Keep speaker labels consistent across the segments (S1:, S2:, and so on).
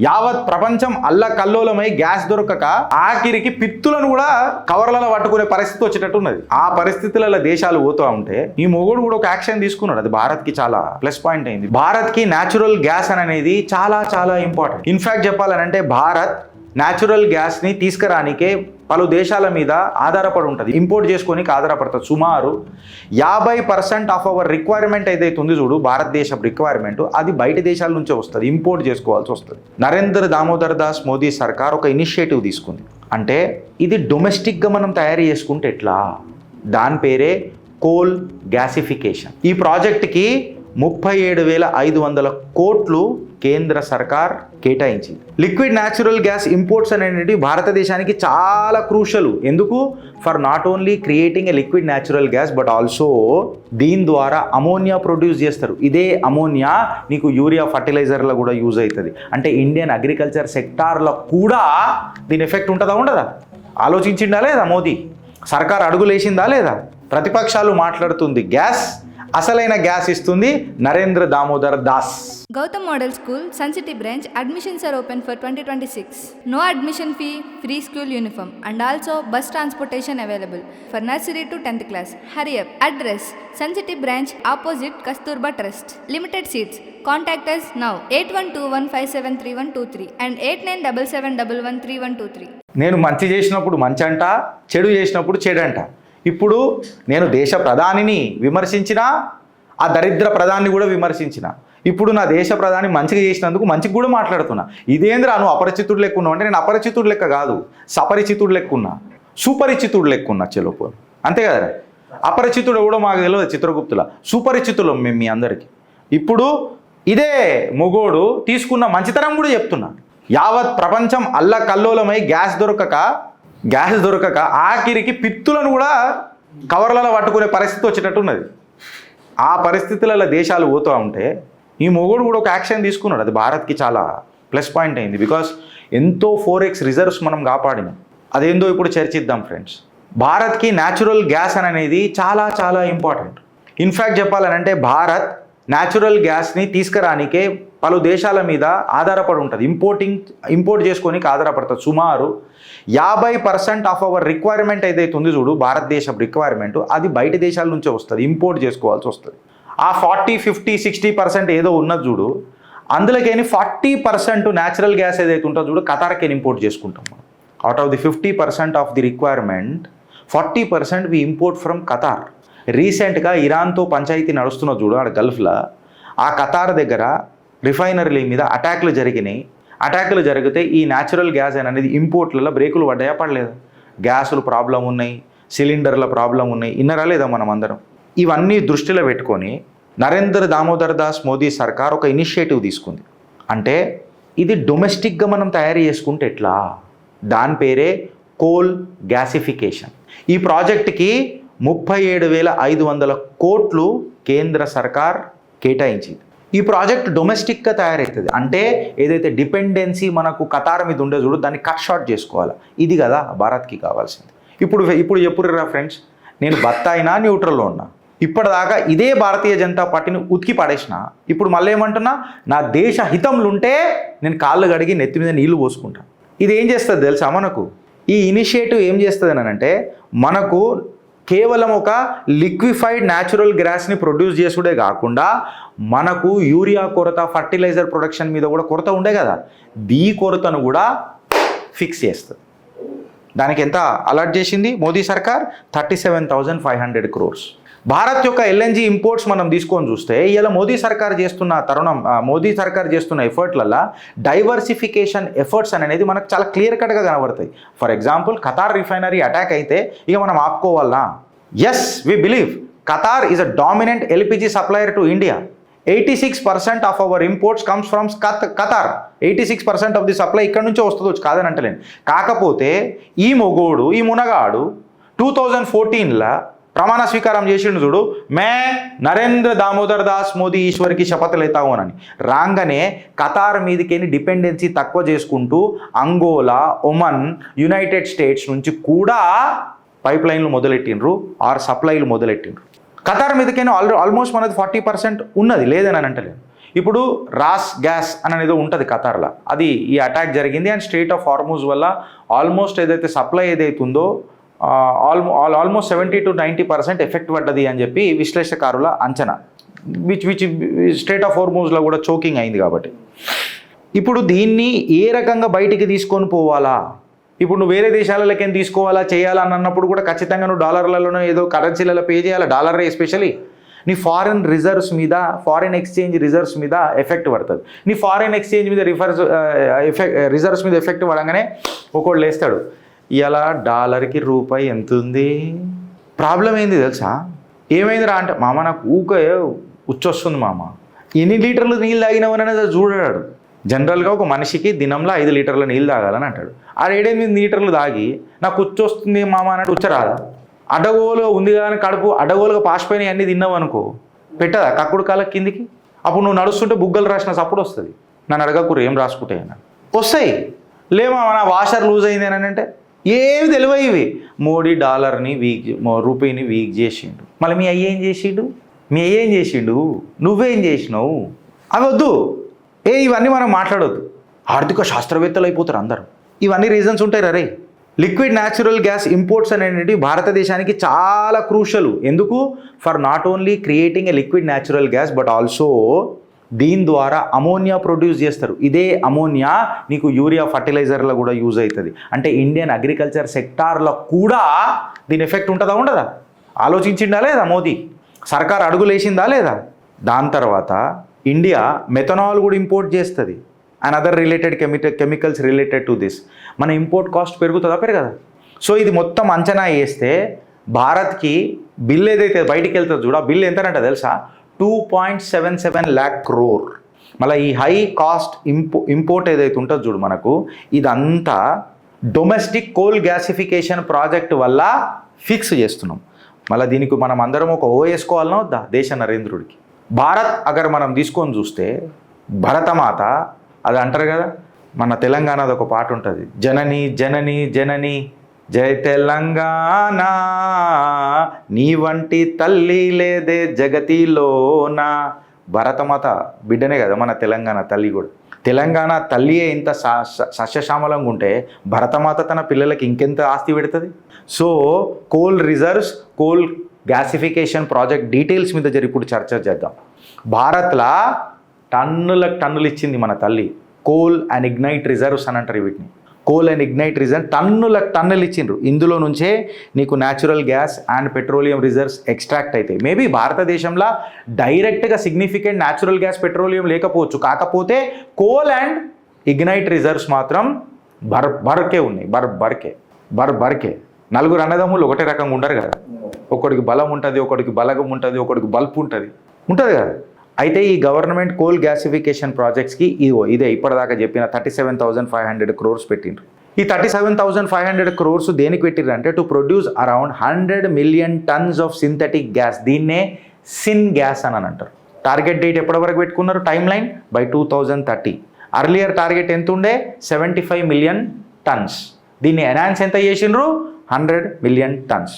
S1: యావత్ ప్రపంచం అల్లకల్లోలమై గ్యాస్ దొరకక ఆఖరికి పిత్తులను కూడా కవర్లలో పట్టుకునే పరిస్థితి వచ్చేటట్టు ఉన్నది. ఆ పరిస్థితులలో దేశాలు పోతూ ఉంటే ఈ మొగుడు కూడా ఒక యాక్షన్ తీసుకున్నాడు. అది భారత్ కి చాలా ప్లస్ పాయింట్ అయింది. భారత్ కి న్యాచురల్ గ్యాస్ అనేది చాలా చాలా ఇంపార్టెంట్. ఇన్ఫాక్ట్ చెప్పాలంటే భారత్ న్యాచురల్ గ్యాస్ ని తీసుకురానికే పలు దేశాల మీద ఆధారపడి ఉంటుంది, ఇంపోర్ట్ చేసుకోనికి ఆధారపడుతుంది. సుమారు 50% ఆఫ్ అవర్ రిక్వైర్మెంట్ ఏదైతే ఉంది చూడు, భారతదేశం రిక్వైర్మెంట్, అది బయట దేశాల నుంచే వస్తుంది, ఇంపోర్ట్ చేసుకోవాల్సి వస్తుంది. నరేంద్ర దామోదర్ దాస్ మోదీ సర్కార్ ఒక ఇనిషియేటివ్ తీసుకుంది. అంటే ఇది డొమెస్టిక్గా మనం తయారు చేసుకుంటే ఎట్లా, దాని పేరే కోల్ గ్యాసిఫికేషన్. ఈ ప్రాజెక్ట్కి 37,500 కోట్లు కేంద్ర సర్కార్ కేటాయించింది. లిక్విడ్ న్యాచురల్ గ్యాస్ ఇంపోర్ట్స్ అనేవి భారతదేశానికి చాలా క్రూషల్. ఎందుకు? For not only creating a liquid natural gas but also దీని ద్వారా అమోనియా ప్రొడ్యూస్ చేస్తారు. ఇదే అమోనియా నీకు యూరియా ఫర్టిలైజర్లో కూడా యూజ్ అవుతుంది. అంటే ఇండియన్ అగ్రికల్చర్ సెక్టార్లో కూడా దీని ఎఫెక్ట్ ఉంటుందా ఉండదా? ఆలోచించిందా లేదా మోదీ సర్కార్? అడుగులేసిందా లేదా? ప్రతిపక్షాలు మాట్లాడుతుంది గ్యాస్, అసలైన గ్యాస్ ఇస్తుంది Narendra Damodar Das.
S2: Gautam Model School, Sun City branch, admissions are open for 2026. No admission fee, free school uniform and also bus transportation available for nursery to 10th class. Hurry up. Address, Sun City branch opposite Kasturba Trust. Limited seats. Contact us now 8121573123 and 8977113123.
S1: నేను మంచి చేసినప్పుడు మంచి అంట, చెడు చేసినప్పుడు చెడంట. ఇప్పుడు నేను దేశ ప్రధానిని విమర్శించిన, ఆ దరిద్ర ప్రధాని కూడా విమర్శించిన. ఇప్పుడు నా దేశ ప్రధాని మంచిగా చేసినందుకు మంచిగా కూడా మాట్లాడుతున్నా. ఇదేంద్రా నువ్వు అపరిచితుడు లెక్క ఉన్నావు అంటే, నేను అపరిచితుడు లెక్క కాదు, సపరిచితుడు లెక్క ఉన్నా, సుపరిచితుడు లెక్క ఉన్నా. చెలోపు అంతే కదా. అపరిచితుడు కూడా మాకు తెలియదు చిత్రగుప్తుల, సుపరిచితులం మేము మీ అందరికీ. ఇప్పుడు ఇదే మొగోడు తీసుకున్న మంచితనం కూడా చెప్తున్నా. యావత్ ప్రపంచం అల్లకల్లోలమై గ్యాస్ దొరకక ఆఖరికి పిత్తులను కూడా కవర్లలో పట్టుకునే పరిస్థితి వచ్చేటట్టు ఉన్నది. ఆ పరిస్థితులలో దేశాలు పోతూ ఉంటే ఈ మొగుడు కూడా ఒక యాక్షన్ తీసుకున్నాడు. అది భారత్కి చాలా ప్లస్ పాయింట్ అయింది. బికాస్ ఎంతో 4x రిజర్వ్స్ మనం కాపాడినాం. అదేందో ఇప్పుడు చర్చిద్దాం ఫ్రెండ్స్. భారత్కి న్యాచురల్ గ్యాస్ అనేది చాలా చాలా ఇంపార్టెంట్. ఇన్ఫ్యాక్ట్ చెప్పాలనంటే భారత్ న్యాచురల్ గ్యాస్ని తీసుకురానికే పలు దేశాల మీద ఆధారపడి ఉంటుంది, ఇంపోర్ట్ చేసుకోనికి ఆధారపడుతుంది. సుమారు 50% ఆఫ్ అవర్ రిక్వైర్మెంట్ ఏదైతే ఉంది చూడు, భారతదేశం రిక్వైర్మెంట్, అది బయట దేశాల నుంచే వస్తుంది, ఇంపోర్ట్ చేసుకోవాల్సి వస్తుంది. ఆ 40, 50, 60% ఏదో ఉన్నది చూడు, అందులోకేని 40% న్యాచురల్ గ్యాస్ ఏదైతే ఉంటుందో చూడు, ఖతార్కి ఇంపోర్ట్ చేసుకుంటాం మనం. Out of the 50% of the requirement 40% we import from Qatar. రీసెంట్గా ఇరాన్తో పంచాయతీ నడుస్తున్న చూడు ఆడ గల్ఫ్లో, ఆ ఖతార్ దగ్గర రిఫైనరీల మీద అటాక్లు జరిగినాయి. అటాక్లు జరిగితే ఈ న్యాచురల్ గ్యాస్ అనేది ఇంపోర్ట్లలో బ్రేకులు పడ్డాయా పడలేదు? గ్యాసులు ప్రాబ్లం ఉన్నాయి, సిలిండర్ల ప్రాబ్లం ఉన్నాయి, ఇన్నరా లేదా మనం అందరం? ఇవన్నీ దృష్టిలో పెట్టుకొని నరేంద్ర దామోదర్ దాస్ మోదీ సర్కార్ ఒక ఇనిషియేటివ్ తీసుకుంది. అంటే ఇది డొమెస్టిక్గా మనం తయారు చేసుకుంటే ఎట్లా, దాని పేరే కోల్ గ్యాసిఫికేషన్. ఈ ప్రాజెక్ట్కి 37,500 కోట్లు కేంద్ర సర్కార్ కేటాయించింది. ఈ ప్రాజెక్ట్ డొమెస్టిక్గా తయారవుతుంది. అంటే ఏదైతే డిపెండెన్సీ మనకు ఖతార్ మీద ఉండే చూడు, దాన్ని కట్ షార్ట్ చేసుకోవాలి. ఇది కదా భారత్కి కావాల్సింది. ఇప్పుడు చెప్పుర్రా ఫ్రెండ్స్, నేను బత్తాయినా న్యూట్రల్లో ఉన్నా. ఇప్పటిదాకా ఇదే భారతీయ జనతా పార్టీని ఉతికి పడేసిన. ఇప్పుడు మళ్ళీ ఏమంటున్నా, నా దేశ హితంలో ఉంటే నేను కాళ్ళు కడిగి నెత్తి మీద నీళ్లు పోసుకుంటాను. ఇది ఏం చేస్తుంది తెలుసా మనకు? ఈ ఇనిషియేటివ్ ఏం చేస్తుంది అని అంటే, మనకు కేవలం ఒక లిక్విఫైడ్ న్యాచురల్ గ్యాస్ని ప్రొడ్యూస్ చేసుడే కాకుండా మనకు యూరియా కొరత, ఫర్టిలైజర్ ప్రొడక్షన్ మీద కూడా కొరత ఉండే కదా, దీ కొరతను కూడా ఫిక్స్ చేస్తుంది. దానికి ఎంత అలాట్ చేసింది మోదీ సర్కార్? 37,500 crores. భారత్ యొక్క LNG ఇంపోర్ట్స్ మనం తీసుకొని చూస్తే ఇలా మోదీ సర్కార్ చేస్తున్న ఎఫర్ట్లలో డైవర్సిఫికేషన్ ఎఫర్ట్స్ అనేది మనకు చాలా క్లియర్ కట్గా కనబడతాయి. For example, Qatar refinery attack అయితే ఇక మనం ఆపుకోవాలా? Yes, we believe Qatar is a dominant LPG supplier to India. 86% of our imports comes from Qatar. 86% of the supply ఇక్కడ నుంచే వస్తుంది, కాదని అంటలేను. కాకపోతే ఈ మునగాడు 2014లో ప్రమాణ స్వీకారం చేసిండు చూడు, మే నరేంద్ర దామోదర్ దాస్ మోదీ ఈశ్వర్కి శపథ లేతావు అని. రాగానే ఖతార్ మీదకేని డిపెండెన్సీ తక్కువ చేసుకుంటూ అంగోలా, ఒమన్, యునైటెడ్ స్టేట్స్ నుంచి కూడా పైప్ లైన్లు మొదలెట్టిండ్రు, సప్లైలు మొదలెట్టిండ్రు. ఖతార్ మీదకైనా ఆల్మోస్ట్ మనది 40% ఉన్నది, లేదని అంటలేదు. ఇప్పుడు రాస్ గ్యాస్ అనేది ఉంటుంది ఖతార్లో, అది ఈ అటాక్ జరిగింది అండ్ స్ట్రెయిట్ ఆఫ్ హార్మూజ్ వల్ల ఆల్మోస్ట్ ఏదైతే సప్లై ఏదైతుందో ఆల్మోస్ట్ 70 to 90% ఎఫెక్ట్ పడ్డది అని చెప్పి విశ్లేషకారుల అంచనా, విచ్ స్ట్రెయిట్ ఆఫ్ హార్మూజ్లో కూడా చోకింగ్ అయింది కాబట్టి. ఇప్పుడు దీన్ని ఏ రకంగా బయటికి తీసుకొని పోవాలా, ఇప్పుడు నువ్వు వేరే దేశాలలోకి తీసుకోవాలా చేయాలని అన్నప్పుడు కూడా ఖచ్చితంగా నువ్వు డాలర్లలోనో ఏదో కరెన్సీలలో పే చేయాలి, డాలర్ ఎస్పెషలీ. నీ ఫారిన్ రిజర్వ్స్ మీద, ఫారిన్ ఎక్స్చేంజ్ రిజర్వ్స్ మీద ఎఫెక్ట్ పడుతుంది. నీ ఫారిన్ ఎక్స్చేంజ్ మీద రిజర్వ్స్ మీద ఎఫెక్ట్ పడగానే ఒకడు లేస్తాడు, ఇలా డాలర్కి రూపాయి ఎంత ఉంది, ప్రాబ్లం ఏంది తెలుసా, ఏమైందిరా అంటే మామ నాకు ఊకే ఉచ్చొస్తుంది మామ, ఎన్ని లీటర్లు నీళ్ళు తాగినావు అనేది చూడాడు. జనరల్గా ఒక మనిషికి దినంలో 5 లీటర్ల నీళ్ళు తాగాలని అంటాడు. ఆ 7-8 లీటర్లు తాగి నాకు ఉచ్చొస్తుంది మామ అన్నట్టు ఉచ్చరాదా? అడ్డగోలుగా ఉంది కానీ కడుపు అడ్డగోలుగా పాసిపోయినాయి అన్నీ తిన్నావు అనుకో, పెట్టదా కక్కుడు కాల కిందికి. అప్పుడు నువ్వు నడుస్తుంటే బుగ్గలు రాసిన సప్పుడు వస్తుంది. నన్ను అడగకూరు ఏం రాసుకుంటాయి అని వస్తాయి. లేమా నా వాషర్ లూజ్ అయింది అని అంటే ఏమి తెలివై ఇవి. మోడీ డాలర్ని రూపీని వీక్ చేసిండు. మళ్ళీ మీ అయ్యేం చేసిండు, నువ్వేం చేసినావు, అవి వద్దు. ఇవన్నీ మనం మాట్లాడొద్దు, ఆర్థిక శాస్త్రవేత్తలు అయిపోతారు అందరూ. ఇవన్నీ రీజన్స్ ఉంటాయి రే. లిక్విడ్ న్యాచురల్ గ్యాస్ ఇంపోర్ట్స్ అనేవి భారతదేశానికి చాలా క్రూషల్. ఎందుకు? For not only creating a liquid natural gas but also దీని ద్వారా అమోనియా ప్రొడ్యూస్ చేస్తారు. ఇదే అమోనియా నీకు యూరియా ఫర్టిలైజర్లో కూడా యూజ్ అవుతుంది. అంటే ఇండియన్ అగ్రికల్చర్ సెక్టార్లో కూడా దీని ఎఫెక్ట్ ఉంటుందా ఉండదా? ఆలోచించిందా లేదా మోదీ సర్కార్? అడుగులేసిందా లేదా? దాని తర్వాత ఇండియా మెథనాల్ కూడా ఇంపోర్ట్ చేస్తుంది and other related chemicals related to this. మన ఇంపోర్ట్ కాస్ట్ పెరుగుతుందా పెరగదా? సో ఇది మొత్తం అంచనా వేస్తే భారత్కి బిల్ ఏదైతే బయటికి వెళ్తుందో చూడ, బిల్ ఎంతనంట తెలుసా? 2.77 lakh crore. మళ్ళీ ఈ హై కాస్ట్ ఇంపోర్ట్ ఏదైతే ఉంటుందో చూడు మనకు, ఇదంతా డొమెస్టిక్ కోల్ గ్యాసిఫికేషన్ ప్రాజెక్ట్ వల్ల ఫిక్స్ చేస్తున్నాం. మళ్ళీ దీనికి మనం అందరం ఒక వేసుకోవాలనో వద్దా దేశ నరేంద్రుడికి? భారత్ అగర్ మనం తీసుకొని చూస్తే భరతమాత అది అంటారు కదా, మన తెలంగాణది ఒక పాట ఉంటుంది, జనని జనని జనని జై తెలంగాణ, నీ వంటి తల్లి లేదే జగతిలోన. భరతమాత బిడ్డనే కదా మన తెలంగాణ తల్లి కూడా. తెలంగాణ తల్లియే ఇంత సస్యశ్యామలంగా ఉంటే భరతమాత తన పిల్లలకి ఇంకెంత ఆస్తి పెడుతుంది. So coal reserves, coal gasification project details మీద ఇప్పుడు చర్చ చేద్దాం. భారత్లో టన్నులు ఇచ్చింది మన తల్లి. కోల్ అండ్ ఇగ్నైట్ రిజర్వ్స్ అని అంటారు వీటిని. కోల్ అండ్ ఇగ్నైట్ రిజర్వ్ టన్నులు ఇచ్చిండ్రు. ఇందులో నుంచే నీకు natural gas and petroleum reserves extract అవుతాయి. మేబీ భారతదేశంలో డైరెక్ట్గా సిగ్నిఫికెంట్ న్యాచురల్ గ్యాస్ పెట్రోలియం లేకపోవచ్చు, కాకపోతే కోల్ అండ్ ఇగ్నైట్ రిజర్వ్స్ మాత్రం బర్కే ఉన్నాయి. బర్కే నలుగురు అన్నదమ్ములు ఒకటే రకంగా ఉండరు కదా, ఒకడికి బలం ఉంటుంది, ఒకడికి బలగం ఉంటుంది, ఒకడికి బల్పు ఉంటుంది కదా. అయితే ఈ గవర్నమెంట్ కోల్ గ్యాసిఫికేషన్ ప్రాజెక్ట్స్కి ఇదే ఇప్పటిదాకా చెప్పిన 37,500 crores పెట్టిండ్రు. ఈ 37,500 crores దేనికి పెట్టిర్రు అంటే to produce around 100 million tons of synthetic gas. దీన్నే సిన్ గ్యాస్ అని అంటారు. టార్గెట్ డేట్ ఎప్పటి వరకు పెట్టుకున్నారు? Time line by 2030. Earlier target ఎంత ఉండే? 75 million tons. దీన్ని ఎన్హాన్స్ ఎంత చేసిండ్రు? 100 million tons.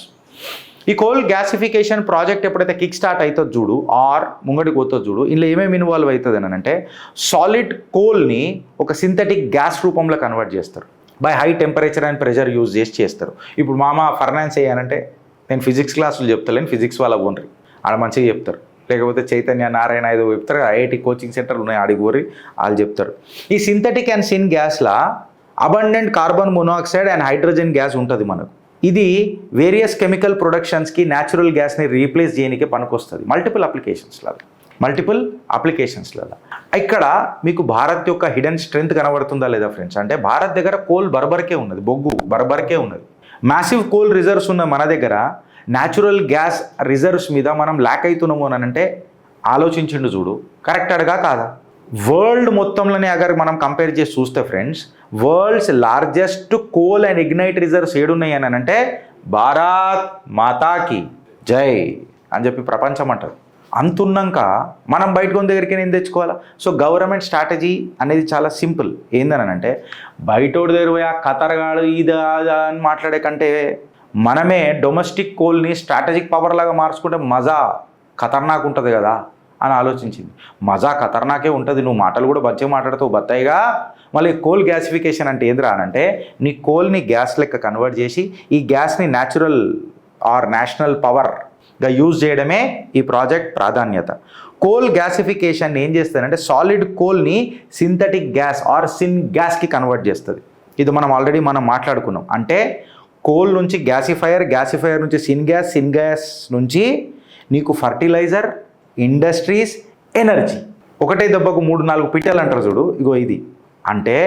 S1: ఈ కోల్ గ్యాసిఫికేషన్ ప్రాజెక్ట్ ఎప్పుడైతే కిక్ స్టార్ట్ అవుతుందో చూడు, ఆర్ ముంగడికి పోతుందో చూడు, ఇందులో ఏమేమి ఇన్వాల్వ్ అవుతుంది అని అంటే సాలిడ్ కోల్ని ఒక సింథటిక్ గ్యాస్ రూపంలో కన్వర్ట్ చేస్తారు. By high temperature and pressure use చేస్తారు. ఇప్పుడు మామ ఫర్నాన్స్ చేయాలంటే నేను ఫిజిక్స్ క్లాసులు చెప్తాను, ఫిజిక్స్ వాళ్ళ ఓన్రీ ఆడ మంచిగా చెప్తారు. లేకపోతే చైతన్య నారాయణ ఏదో చెప్తారు, ఐఐటి కోచింగ్ సెంటర్లు ఉన్నాయి ఆడికి పోరి వాళ్ళు చెప్తారు. ఈ సింథటిక్ అండ్ సిన్ గ్యాస్లా abundant carbon monoxide and hydrogen gas ఉంటుంది మనకు. ఇది వేరియస్ కెమికల్ ప్రొడక్షన్స్కి న్యాచురల్ గ్యాస్ని రీప్లేస్ చేయడానికి పనికొస్తుంది మల్టిపుల్ అప్లికేషన్స్లలో. ఇక్కడ మీకు భారత్ యొక్క హిడెన్ స్ట్రెంగ్త్ కనబడుతుందా లేదా ఫ్రెండ్స్? అంటే భారత్ దగ్గర కోల్ బర్బర్కే ఉన్నది, బొగ్గు బర్బర్కే ఉన్నది. మ్యాసివ్ కోల్ రిజర్వ్స్ ఉన్న మన దగ్గర న్యాచురల్ గ్యాస్ రిజర్వ్స్ మీద మనం ల్యాక్ అవుతున్నాము అని అంటే ఆలోచించిండు చూడు, కరెక్ట్ అడగా కాదా? వరల్డ్ మొత్తంలోనే అగర్ మనం కంపేర్ చేసి చూస్తే friends, world's largest coal and lignite reserves ఏడున్నాయి అని అంటే భారత్ మాతాకి జై అని చెప్పి ప్రపంచం అంటారు. అంతున్నాక మనం బయట కొన్ని దగ్గరికి నేను తెచ్చుకోవాలా? సో గవర్నమెంట్ స్ట్రాటజీ అనేది చాలా సింపుల్. ఏందని అంటే బయటోడి దగ్గర పోయి ఆ ఖతర్గాడు ఇదా అని మాట్లాడే కంటే మనమే డొమెస్టిక్ కోల్ని స్ట్రాటజిక్ పవర్ లాగా మార్చుకుంటే మజా ఖతర్నాక్ ఉంటుంది కదా. అని ఆలోచించింది. మజా ఖతర్నాకే ఉంటుంది, నువ్వు మాటలు కూడా మంచిగా మాట్లాడుతావు బత్తాయిగా. మళ్ళీ కోల్ గ్యాసిఫికేషన్ అంటే ఏంద్రా అనంటే నీ కోల్ని గ్యాస్ లెక్క కన్వర్ట్ చేసి ఈ గ్యాస్ని న్యాచురల్ ఆర్ నేషనల్ పవర్గా యూజ్ చేయడమే ఈ ప్రాజెక్ట్ ప్రాధాన్యత. కోల్ గ్యాసిఫికేషన్ ఏం చేస్తుందంటే సాలిడ్ కోల్ని సింథటిక్ గ్యాస్ ఆర్ సిన్ గ్యాస్కి కన్వర్ట్ చేస్తుంది. ఇది మనం ఆల్రెడీ మాట్లాడుకున్నాం. అంటే కోల్ నుంచి గ్యాసిఫైయర్ నుంచి సిన్ గ్యాస్ నుంచి నీకు ఫర్టిలైజర్, ఇండస్ట్రీస్, ఎనర్జీ ఒకటే దెబ్బకు 3-4 పిట్టలు అంటారు చూడు. ఇగో ఇది అంటే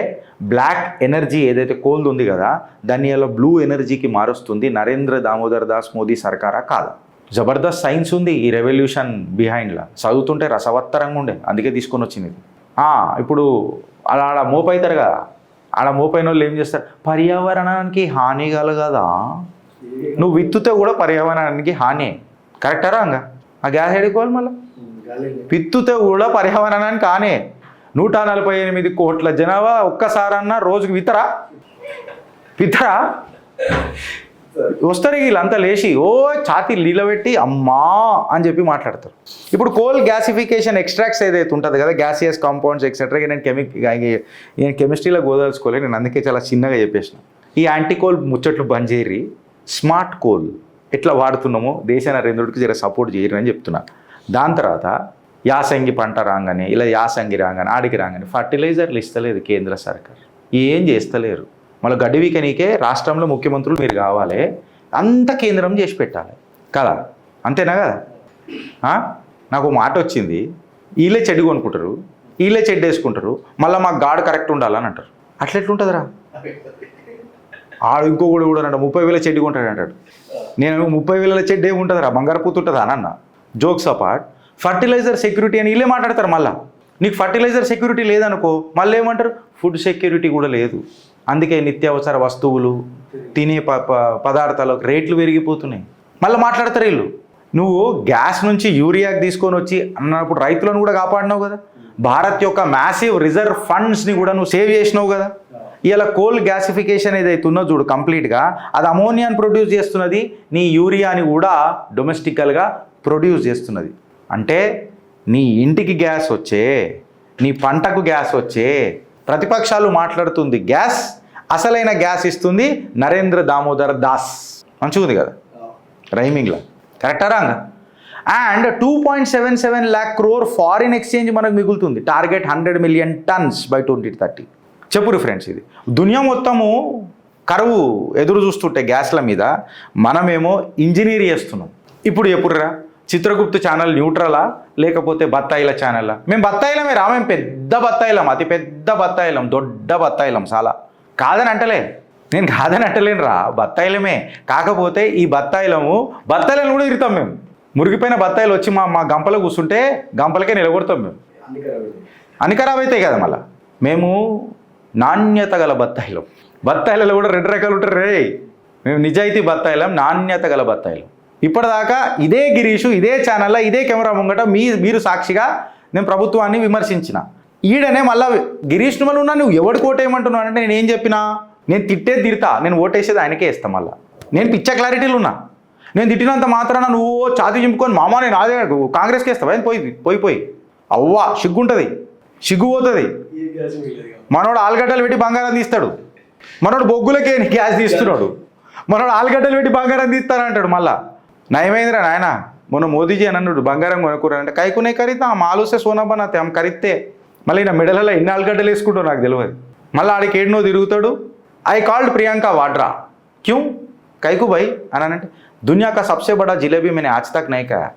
S1: బ్లాక్ ఎనర్జీ ఏదైతే కోల్ది ఉంది కదా దాన్ని అలా బ్లూ ఎనర్జీకి మారుస్తుంది నరేంద్ర దామోదర్ దాస్ మోదీ సర్కారా కాదా? జబర్దస్త్ సైన్స్ ఉంది ఈ రెవల్యూషన్ బిహైండ్లా. చదువుతుంటే రసవత్తరంగా ఉండే, అందుకే తీసుకొని వచ్చింది ఇది. ఇప్పుడు అలా ఆడ మోపవుతారు కదా, ఆడ మోపైన వాళ్ళు ఏం చేస్తారు, పర్యావరణానికి హాని కలగదా? నువ్వు విత్తుతే కూడా పర్యావరణానికి హాని, కరెక్టరా? అంగా ఆ గ్యాస్ ఎడుకోవాలి మళ్ళీ విత్తుతే కూడా పర్యావరణానికి హానే. 148 కోట్ల జనాభా ఒక్కసారన్నా రోజుకి విత్తరా వస్తారు వీళ్ళంతా లేచి ఓ ఛాతీ నీళ్ళబెట్టి అమ్మా అని చెప్పి మాట్లాడతారు. ఇప్పుడు కోల్ గ్యాసిఫికేషన్ ఎక్స్ట్రాక్ట్స్ ఏదైతే ఉంటుంది కదా, గ్యాసియస్ కాంపౌండ్స్ ఎక్సెట్రా, నేను కెమిస్ట్రీలో గోదాల్చుకోలేదు, నేను అందుకే చాలా చిన్నగా చెప్పేసిన. ఈ యాంటీకోల్ ముచ్చట్లు బంద్ చేయరి, స్మార్ట్ కోల్ ఎట్లా వాడుతున్నామో దేశ నరేంద్రుడికి జర సపోర్ట్ చేయరు అని చెప్తున్నా. దాని తర్వాత యాసంగి పంట రాగానే ఇలా యాసంగి రాగానే ఆడికి రాగానే ఫర్టిలైజర్లు ఇస్తలేదు కేంద్ర సర్కార్, ఏం చేస్తలేరు. మళ్ళీ గడ్డివికనీకే రాష్ట్రంలో ముఖ్యమంత్రులు మీరు కావాలి, అంత కేంద్రం చేసి పెట్టాలి కదా, అంతేనా కదా? నాకు మాట వచ్చింది, వీళ్ళే చెడ్డు కొనుక్కుంటారు, వీళ్ళే చెడ్డు వేసుకుంటారు, మళ్ళీ మాకు గాడు కరెక్ట్ ఉండాలని అంటారు. అట్లా ఎట్లుంటుందిరా? ఆడు ఇంకొకడు కూడా అంట 30,000 చెడ్డు కొంటాడు అంటాడు. నేను 30,000 చెడ్డు ఏముంటుందిరా, బంగారు పూతుంటుందా అని అన్న. జోక్స్ అపార్ట్, ఫర్టిలైజర్ సెక్యూరిటీ అని వీళ్ళే మాట్లాడతారు. మళ్ళీ నీకు ఫర్టిలైజర్ సెక్యూరిటీ లేదనుకో మళ్ళీ ఏమంటారు, ఫుడ్ సెక్యూరిటీ కూడా లేదు. అందుకే నిత్యావసర వస్తువులు, తినే పదార్థాలకు రేట్లు పెరిగిపోతున్నాయి. మళ్ళీ మాట్లాడతారు వీళ్ళు. నువ్వు గ్యాస్ నుంచి యూరియాకి తీసుకొని వచ్చి అన్నప్పుడు రైతులను కూడా కాపాడినావు కదా, భారత్ యొక్క మ్యాసివ్ రిజర్వ్ ఫండ్స్ని కూడా నువ్వు సేవ్ చేసినావు కదా. ఇలా కోల్ గ్యాసిఫికేషన్ ఏదైతే ఉన్నదో చూడు కంప్లీట్గా, అది అమోనియాని ప్రొడ్యూస్ చేస్తున్నది, నీ యూరియాని కూడా డొమెస్టికల్గా ప్రొడ్యూస్ చేస్తున్నది. అంటే నీ ఇంటికి గ్యాస్ వచ్చే, నీ పంటకు గ్యాస్ వచ్చే, ప్రతిపక్షాలు మాట్లాడుతుంది గ్యాస్, అసలైన గ్యాస్ ఇస్తుంది నరేంద్ర దామోదర్ దాస్. మంచిగా ఉంది కదా రైమింగ్లో, కరెక్టరా? And 2.77 lakh crore foreign exchange మనకు మిగులుతుంది. Target 100 million tons by 2030. చెప్పురు ఫ్రెండ్స్, ఇది దునియా మొత్తము కరువు ఎదురు చూస్తుంటే గ్యాస్ల మీద, మనమేమో ఇంజనీర్ చేస్తున్నాం. ఇప్పుడు చెప్పుర్రా, చిత్రగుప్త ఛానల్ న్యూట్రలా లేకపోతే బత్తాయిల ఛానల్లా? మేము బత్తాయిలమే రా, మేము పెద్ద బత్తాయిలం, అతి పెద్ద బత్తాయిలం, దొడ్డ బత్తాయిలం. చాలా కాదని అంటలే, నేను కాదని అంటలేను రా, బత్తాయిలమే. కాకపోతే ఈ బత్తాయిలను కూడా ఇరుతాం మేము. మురిగిపోయిన బత్తాయిలు వచ్చి మా గంపలో కూర్చుంటే గంపలకే నిలబడతాం మేము, అన్ని ఖరాబ్ అవుతాయి కదా. మళ్ళీ మేము నాణ్యత గల బత్తాయిలలో కూడా 2 రకాలు ఉంటారు రే. మేము నిజాయితీ బత్తాయిలం, నాణ్యత గల బత్తాయిలం. ఇప్పటిదాకా ఇదే గిరీషు, ఇదే ఛానల్లో, ఇదే కెమెరా ముంగట మీరు సాక్షిగా నేను ప్రభుత్వాన్ని విమర్శించిన. ఈడనే మళ్ళీ గిరీష్ను మళ్ళీ ఉన్నా నువ్వు ఎవడు కోటేయమంటున్నావు అంటే నేను ఏం చెప్పినా, నేను తిట్టా, నేను ఓటేసేది ఆయనకే ఇస్తాను. మళ్ళీ నేను పిచ్చ క్లారిటీలు ఉన్నా. నేను తిట్టినంత మాత్రాన నువ్వు ఛాతీ చింపుకొని మామా నేను అదే కాంగ్రెస్కి వేస్తావా? పోయి అవ్వా సిగ్గుంటుంది, సిగ్గు పోతుంది. మనోడు ఆలుగడ్డలు పెట్టి బంగారం తీస్తాడు, మనోడు బొగ్గులకే గ్యాస్ తీస్తున్నాడు, మనోడు ఆలుగడ్డలు పెట్టి బంగారం తీస్తానంటాడు. మళ్ళా నయమేంద్రా నాయన, మొన్న మోదీజీ అని అన్నాడు బంగారం కొనుక్కున్నారంటే, కైకునే ఖరీదా మాలూసే సోనా బనాతే ఆమె ఖరీతే. మళ్ళీ నా మెడలలో ఎన్ని ఆలుగడ్డలు వేసుకుంటావు నాకు తెలియదు. మళ్ళీ ఆడికి ఏడునో తిరుగుతాడు. ఐ కాల్డ్ ప్రియాంక వాడ్రా క్యూ కైకు భాई అనంటే, दुनिया का सबसे बड़ा जिलेबी मैंने आज तक नहीं खाया,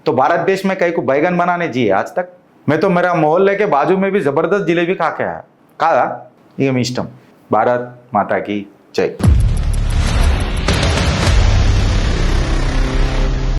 S1: तो भारत देश में कई को बैगन बनाने जी आज तक, मैं तो मेरा मोहल्ले के बाजू में भी जबरदस्त जिलेबी खा के आया. कादा इक मी इष्टम. भारत माता की जय.